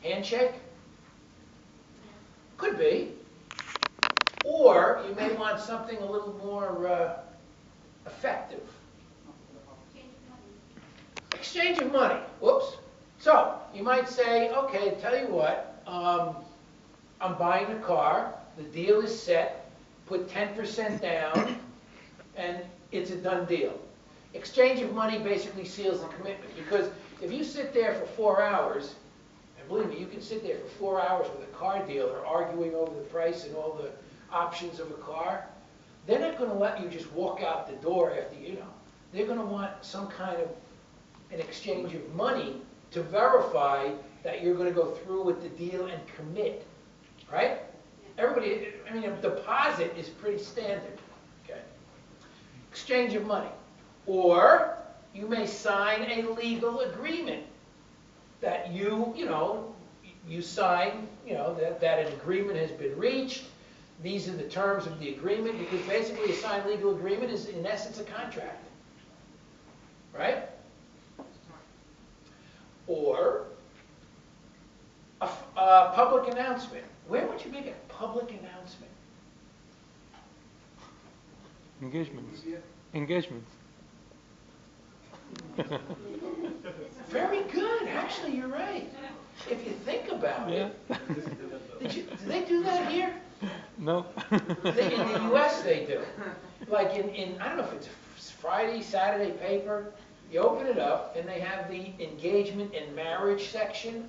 Handshake? Could be. Or you may want something a little more effective. Exchange of money. Whoops. So you might say, okay, tell you what, I'm buying a car. The deal is set. Put 10% down, and it's a done deal. Exchange of money basically seals the commitment, because if you sit there for 4 hours, and believe me, you can sit there for 4 hours with a car dealer arguing over the price and all the options of a car, they're not going to let you just walk out the door after, they're going to want some kind of an exchange of money to verify that you're going to go through with the deal and commit, right? Everybody, I mean, a deposit is pretty standard, okay? Exchange of money. Or you may sign a legal agreement that you sign, that an agreement has been reached. These are the terms of the agreement, because basically a signed legal agreement is, in essence, a contract, right? Or a public announcement. Where would you make a public announcement? Engagements. Engagements. Very good. Actually, you're right. If you think about it. Do they do that here? No. In the U.S. they do. Like in I don't know if it's Friday, Saturday paper, you open it up and they have the engagement and marriage section.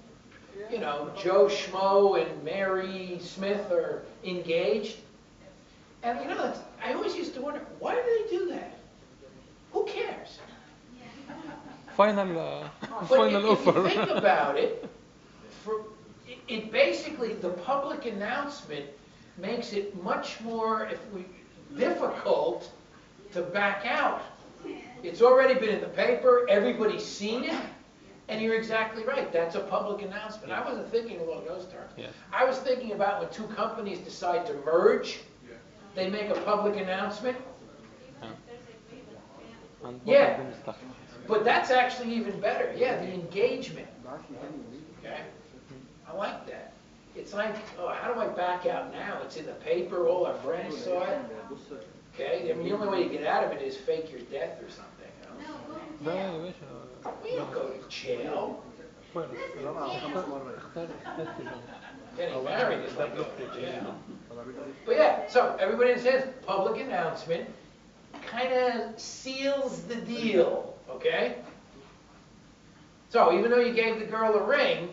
Joe Schmo and Mary Smith are engaged. And I always used to wonder, why do they do that? Who cares? Final offer. If you think about it, it basically, the public announcement makes it much more difficult to back out. It's already been in the paper, everybody's seen it, and you're exactly right, that's a public announcement. I wasn't thinking along those terms. Yeah. I was thinking about when two companies decide to merge, they make a public announcement. Yeah, but that's actually even better. Yeah, the engagement. Okay, I like that. It's like, oh, how do I back out now? It's in the paper, all our friends saw it. Okay, I mean, the only way to get out of it is fake your death or something. We don't go to jail. Getting married is like going to jail. But yeah, so everybody understands, public announcement kind of seals the deal, okay? So even though you gave the girl a ring,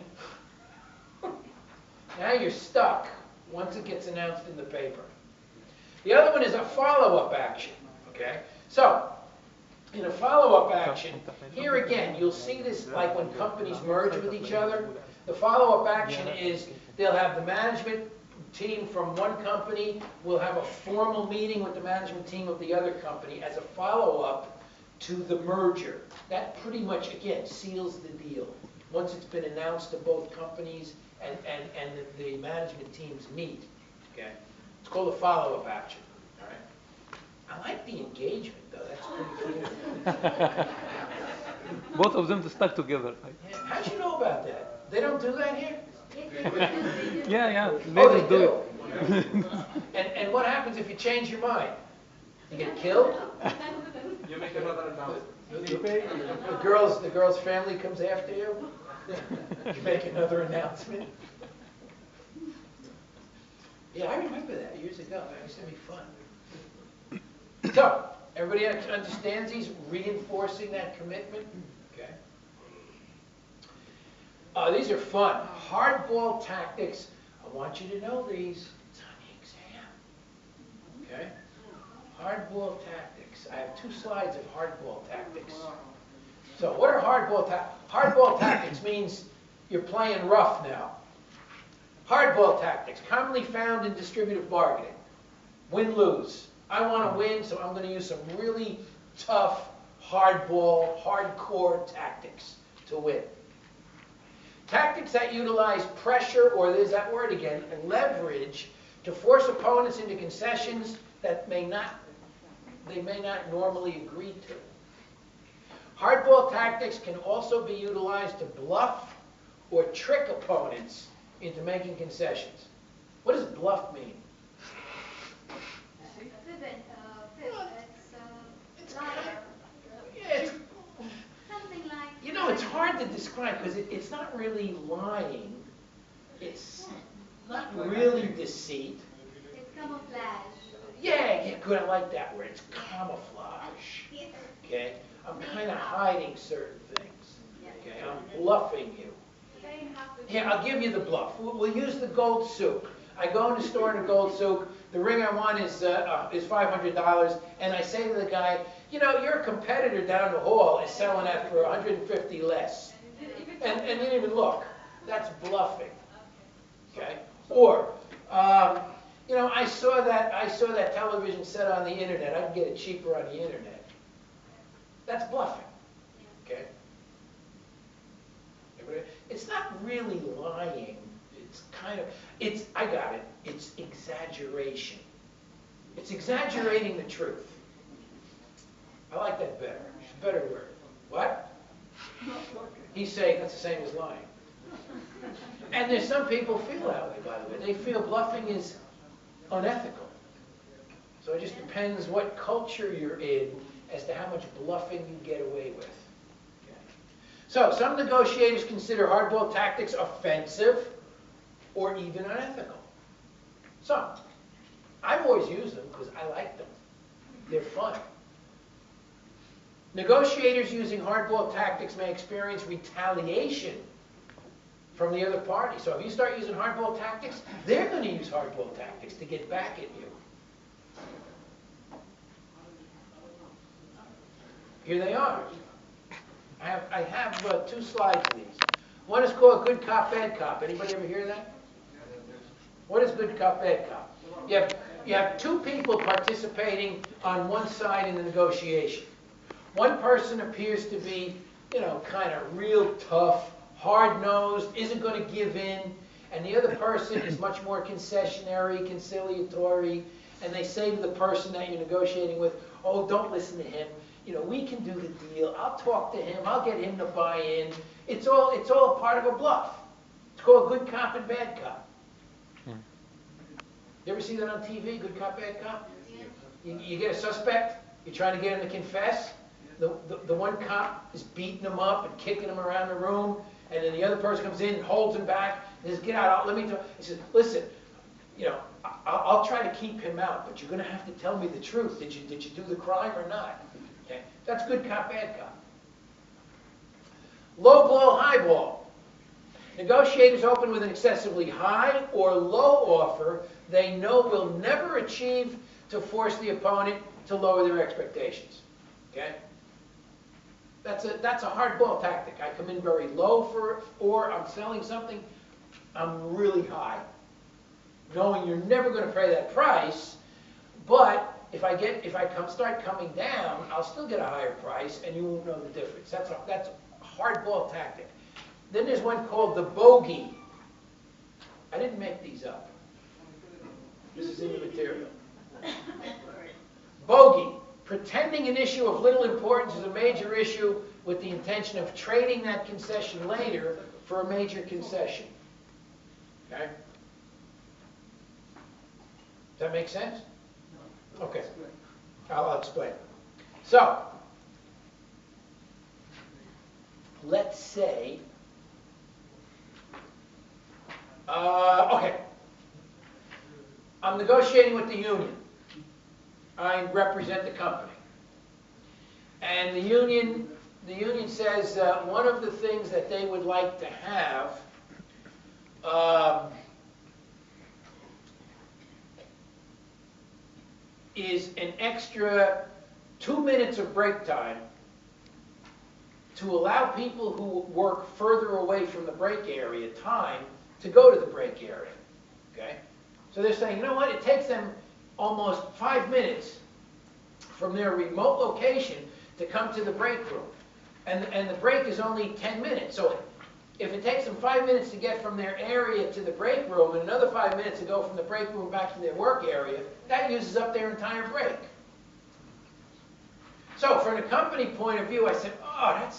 now you're stuck once it gets announced in the paper. The other one is a follow-up action, okay? So, in a follow-up action, here again, you'll see this like when companies merge with each other. The follow-up action is they'll have the management team from one company will have a formal meeting with the management team of the other company as a follow-up to the merger. That pretty much, again, seals the deal. Once it's been announced to both companies and the management teams meet, okay? It's called a follow-up action, all right? I like the engagement, though. That's pretty cool. Both of them stuck together. Yeah. How'd you know about that? They don't do that here? Yeah. They do. And what happens if you change your mind? You get killed? You make another announcement. The girl's family comes after you? You make another announcement? Yeah, I remember that years ago. It used to be fun. So, everybody understands these, reinforcing that commitment? Okay. These are fun. Hardball tactics. I want you to know these. It's on the exam. Okay? Hardball tactics. I have 2 slides of hardball tactics. So what are hardball tactics? Hardball tactics means you're playing rough now. Hardball tactics, commonly found in distributive bargaining. Win-lose. I want to win, so I'm going to use some really tough, hardball, hardcore tactics to win. Tactics that utilize pressure, or there's that word again, leverage, to force opponents into concessions that they may not normally agree to. Hardball tactics can also be utilized to bluff or trick opponents into making concessions. What does bluff mean? It's liar. Yeah, it's, Something like. you know, it's hard to describe because it's not really lying. It's not really deceit. It's camouflage. Yeah, good, I like that word. It's camouflage. Okay? I'm kind of hiding certain things. Okay? I'm bluffing you. Here, I'll give you the bluff. We'll use the gold souk. I go in the store in a gold souk. The ring I want is $500, and I say to the guy, you know, your competitor down the hall is selling that for 150 less. And you didn't even look. That's bluffing. Okay? Or, you know, I saw that television set on the internet. I can get it cheaper on the internet. That's bluffing. Okay? It's not really lying. It's kind of, I got it. It's exaggeration. It's exaggerating the truth. I like that better. It's a better word. What? He's saying that's the same as lying. And there's some people feel that way, by the way. They feel bluffing is unethical. So it just depends what culture you're in as to how much bluffing you get away with. Okay. So some negotiators consider hardball tactics offensive or even unethical. Some. I've always used them because I like them. They're fun. Negotiators using hardball tactics may experience retaliation from the other party. So if you start using hardball tactics, they're going to use hardball tactics to get back at you. Here they are. I have 2 slides of these. One is called Good Cop, Bad Cop. Anybody ever hear that? What is Good Cop, Bad Cop? You have 2 people participating on one side in the negotiation. One person appears to be, you know, kind of real tough, hard-nosed, isn't going to give in, and the other person is much more concessionary, conciliatory, and they say to the person that you're negotiating with, oh, don't listen to him. You know, we can do the deal. I'll talk to him. I'll get him to buy in. It's all part of a bluff. It's called Good Cop and Bad Cop. You ever see that on TV, Good Cop, Bad Cop? Yeah. You get a suspect, you're trying to get him to confess. The one cop is beating him up and kicking him around the room, and then the other person comes in and holds him back and says, get out, let me talk. He says, listen, you know, I'll try to keep him out, but you're going to have to tell me the truth. Did you do the crime or not? Okay? That's Good Cop, Bad Cop. Low blow, high ball. Negotiators open with an excessively high or low offer they know will never achieve to force the opponent to lower their expectations. Okay? That's a hardball tactic. I come in very low or I'm selling something, I'm really high. Knowing you're never going to pay that price, but if I start coming down, I'll still get a higher price and you won't know the difference. That's a hardball tactic. Then there's one called the bogey. I didn't make these up. This is in the material. Bogey. Pretending an issue of little importance is a major issue with the intention of trading that concession later for a major concession. Okay? Does that make sense? Okay. I'll explain. So, let's say, okay, I'm negotiating with the union. I represent the company. And the union says one of the things that they would like to have is an extra 2 minutes of break time to allow people who work further away from the break area time to go to the break area. Okay? So they're saying, you know what, it takes them almost 5 minutes from their remote location to come to the break room. And the break is only 10 minutes. So if it takes them 5 minutes to get from their area to the break room and another 5 minutes to go from the break room back to their work area, that uses up their entire break. So from a company point of view, I said, oh,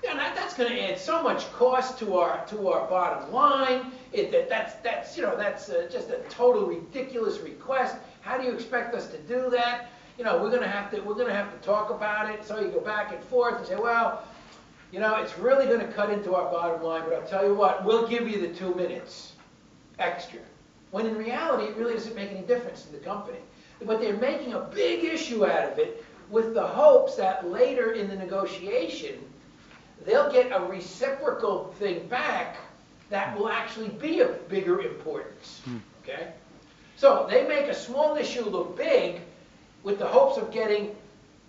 You know, that's going to add so much cost to our bottom line. That's just a total ridiculous request. How do you expect us to do that? You know, we're going to have to talk about it. So you go back and forth and say, well, you know, it's really going to cut into our bottom line, but I'll tell you what, we'll give you the 2 minutes extra. When in reality, it really doesn't make any difference to the company. But they're making a big issue out of it with the hopes that later in the negotiation, they'll get a reciprocal thing back that will actually be of bigger importance. Okay? So they make a small issue look big with the hopes of getting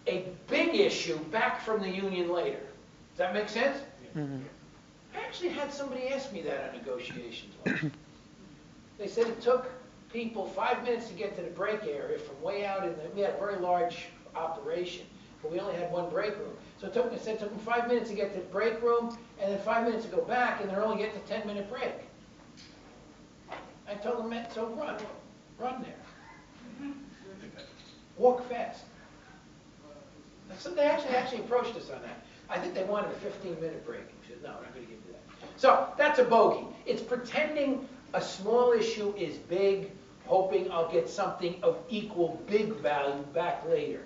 a big issue back from the union later. Does that make sense? Mhm. I actually had somebody ask me that on negotiations once. They said it took people 5 minutes to get to the break area from way out in the, we had a very large operation, but we only had one break room. So it took them 5 minutes to get to the break room, and then 5 minutes to go back, and they're only getting a 10-minute break. I told them, so run there. Walk fast. So they actually approached us on that. I think they wanted a 15-minute break. We said, no, we're not going to give you that. So that's a bogey. It's pretending a small issue is big, hoping I'll get something of equal big value back later.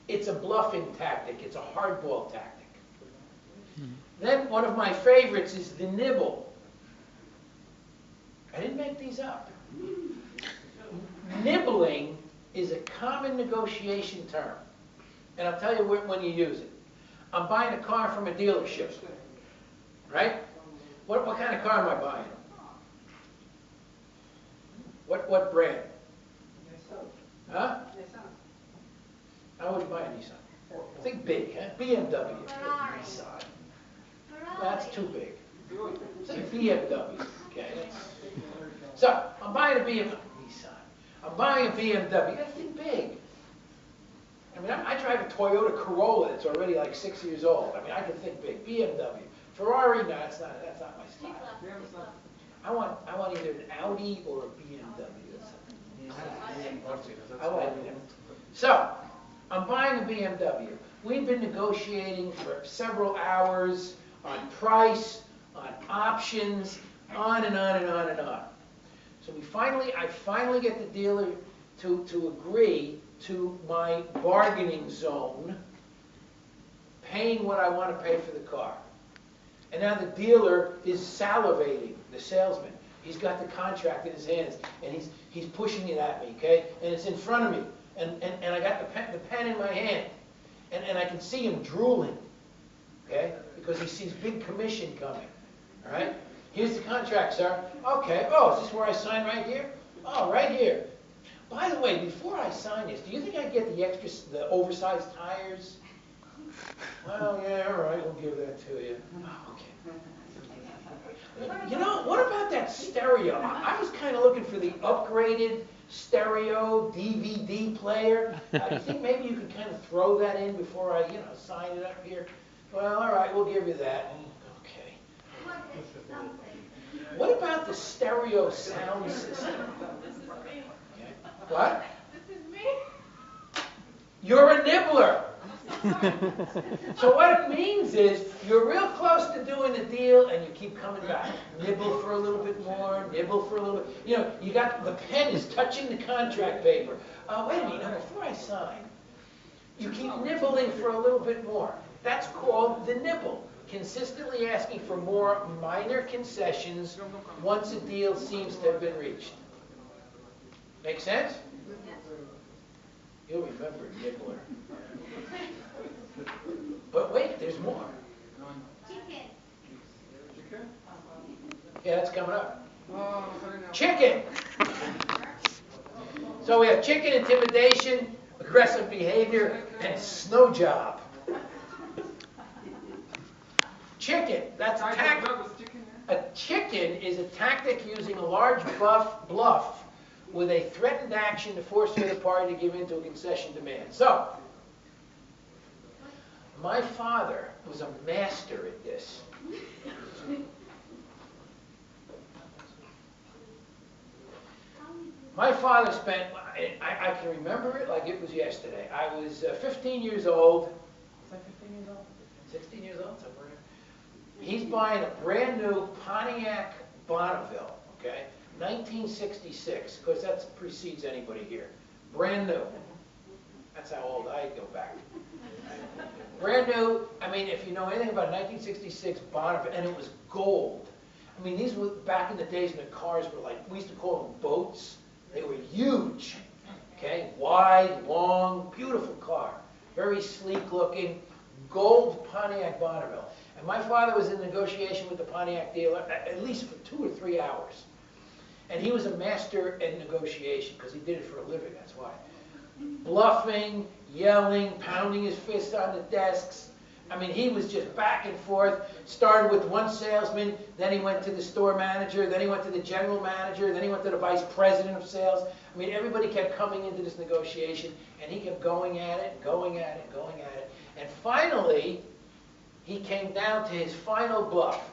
It's a bluffing tactic. It's a hardball tactic. Then one of my favorites is the nibble. I didn't make these up. Nibbling is a common negotiation term. And I'll tell you when you use it. I'm buying a car from a dealership, right? What kind of car am I buying? What brand? Huh? I wouldn't buy a Nissan. Think big, huh? BMW. Ferrari. Nissan. Ferrari. That's too big. Think BMW. Okay. So I'm buying a BMW. Nissan. I'm buying a BMW. You gotta think big. I mean, I drive a Toyota Corolla that's already like 6 years old. I mean, I can think big. BMW. Ferrari, no, that's not my style. I want either an Audi or a BMW. I like it. So, I'm buying a BMW. We've been negotiating for several hours on price, on options, on and on and on and on. So I finally get the dealer to agree to my bargaining zone, paying what I want to pay for the car. And now the dealer is salivating, the salesman. He's got the contract in his hands, and he's pushing it at me, okay? And it's in front of me, and I got the pen in my hand, and I can see him drooling, okay? Because he sees big commission coming, all right? Here's the contract, sir. Okay, oh, is this where I sign right here? Oh, right here. By the way, before I sign this, do you think I get the oversized tires? Well, yeah, all right, we'll give that to you. Oh, okay. You know, what about that stereo? I was kind of looking for the upgraded stereo DVD player. Do you think maybe you could kind of throw that in before I, sign it up here? Well, all right, we'll give you that. Okay. What is something? What about the stereo sound system? Okay. What? This is me. You're a nibbler. So what it means is you're real close to doing the deal and you keep coming back. Nibble for a little bit more, nibble for a little bit. You got the pen is touching the contract paper. Wait a minute, before I sign, you keep nibbling for a little bit more. That's called the nibble. Consistently asking for more minor concessions once a deal seems to have been reached. Make sense? You'll remember nibbler. But wait, there's more. Chicken. Yeah, that's coming up. Chicken. So we have chicken, intimidation, aggressive behavior, and snow job. Chicken, that's a tactic. A chicken is a tactic using a large bluff with a threatened action to force the other party to give in to a concession demand. So, my father was a master at this. My father spent, I can remember it like it was yesterday. I was 15 years old. Was I 15 years old? 16 years old, somewhere. He's buying a brand new Pontiac Bonneville, okay? 1966, because that precedes anybody here. Brand new. That's how old I go back. Brand new, I mean, if you know anything about 1966 Bonneville, and it was gold. I mean, these were back in the days when the cars were like, we used to call them boats. They were huge, okay? Wide, long, beautiful car. Very sleek looking, gold Pontiac Bonneville. And my father was in negotiation with the Pontiac dealer at least for 2 or 3 hours. And he was a master at negotiation because he did it for a living, that's why. Bluffing, yelling, pounding his fist on the desks. I mean, he was just back and forth. Started with one salesman, then he went to the store manager, then he went to the general manager, then he went to the vice president of sales. I mean, everybody kept coming into this negotiation, and he kept going at it, going at it, going at it. And finally, he came down to his final bluff.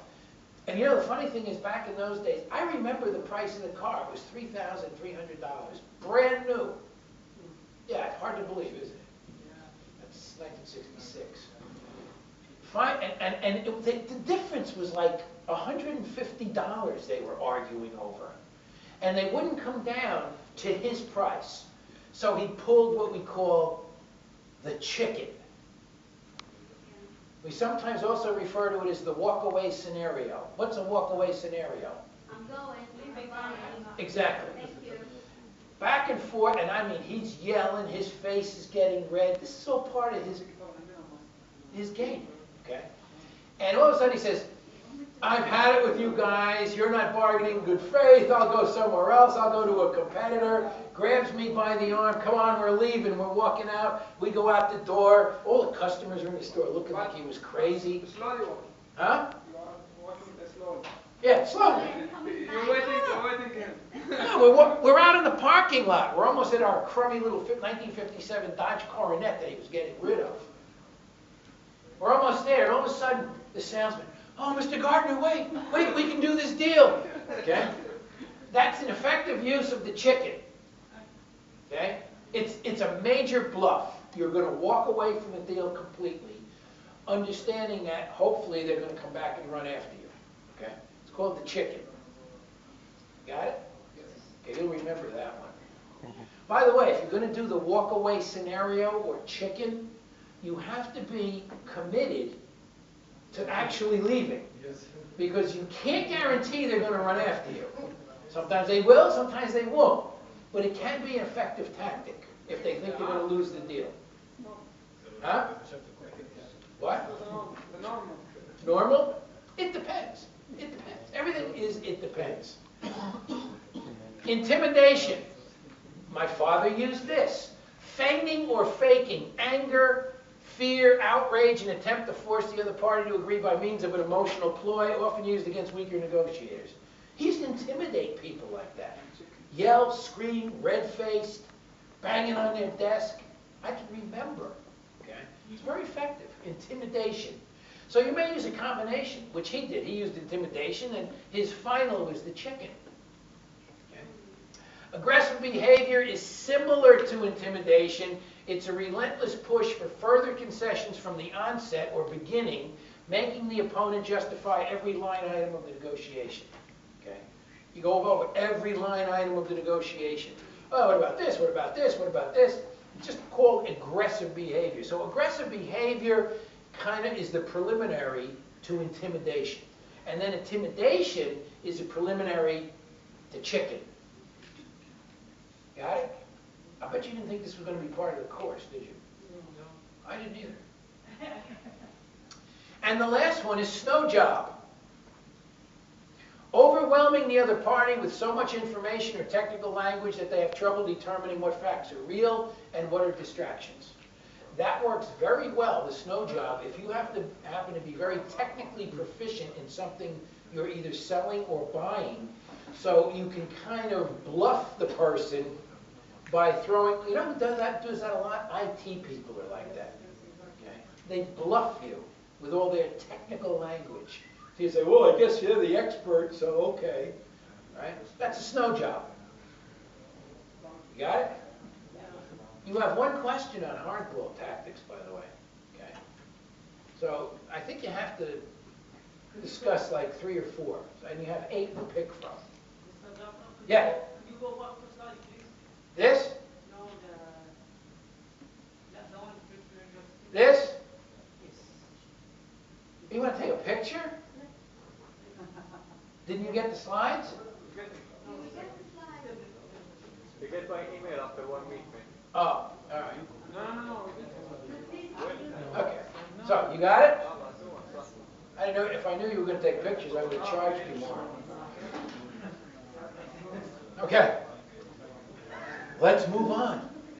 And you know, the funny thing is, back in those days, I remember the price of the car. It was $3,300, brand new. Yeah, it's hard to believe, isn't it? That's 1966. Fine, and the difference was like $150 they were arguing over. And they wouldn't come down to his price. So he pulled what we call the chicken. We sometimes also refer to it as the walk-away scenario. What's a walk-away scenario? I'm going. Exactly. Thank you. Back and forth, and I mean, he's yelling, his face is getting red. This is all part of his game, okay? And all of a sudden he says, I've had it with you guys. You're not bargaining in good faith. I'll go somewhere else. I'll go to a competitor. Grabs me by the arm. Come on, we're leaving. We're walking out. We go out the door. All the customers are in the store looking like he was crazy. Slowly walk. Huh? You are walking slowly. Yeah, slowly. You're waiting him. No, we're out in the parking lot. We're almost at our crummy little 1957 Dodge Coronet that he was getting rid of. We're almost there, and all of a sudden, the salesman, oh, Mr. Gardner, wait, we can do this deal. Okay? That's an effective use of the chicken. Okay? It's a major bluff. You're going to walk away from the deal completely, understanding that hopefully they're going to come back and run after you. Okay? It's called the chicken. Got it? Okay, you'll remember that one. By the way, if you're going to do the walk-away scenario or chicken, you have to be committed to actually leaving. Because you can't guarantee they're going to run after you. Sometimes they will, sometimes they won't. But it can be an effective tactic if they think they're going to lose the deal. Huh? What? Normal? It depends. It depends. Everything is it depends. Intimidation. My father used this. Feigning or faking anger, fear, outrage, and attempt to force the other party to agree by means of an emotional ploy, often used against weaker negotiators. He used to intimidate people like that. Yell, scream, red-faced, banging on their desk. I can remember. Okay? It's very effective. Intimidation. So you may use a combination, which he did. He used intimidation, and his final was the chicken. Okay? Aggressive behavior is similar to intimidation. It's a relentless push for further concessions from the onset or beginning, making the opponent justify every line item of the negotiation. Okay? You go over every line item of the negotiation. Oh, what about this? What about this? What about this? It's just called aggressive behavior. So aggressive behavior kind of is the preliminary to intimidation. And then intimidation is a preliminary to chicken. Got it? I bet you didn't think this was going to be part of the course, did you? No. I didn't either. And the last one is snow job. Overwhelming the other party with so much information or technical language that they have trouble determining what facts are real and what are distractions. That works very well, the snow job, if you happen to be very technically proficient in something you're either selling or buying, so you can kind of bluff the person by throwing, you know who does that a lot? IT people are like that. Okay? They bluff you with all their technical language. So you say, well, I guess you're the expert, so okay. Right? That's a snow job. You got it? You have one question on hardball tactics, by the way. Okay? So I think you have to discuss like 3 or 4, and you have 8 to pick from. Yeah. You go back to slide, please. This? No, the one picture just. This? Yes. You want to take a picture? Didn't you get the slides? You get my email after 1 week, man. Oh, all right. No. Okay. So, you got it? I didn't know, if I knew you were going to take pictures, I would have charged you more. Okay. Let's move on.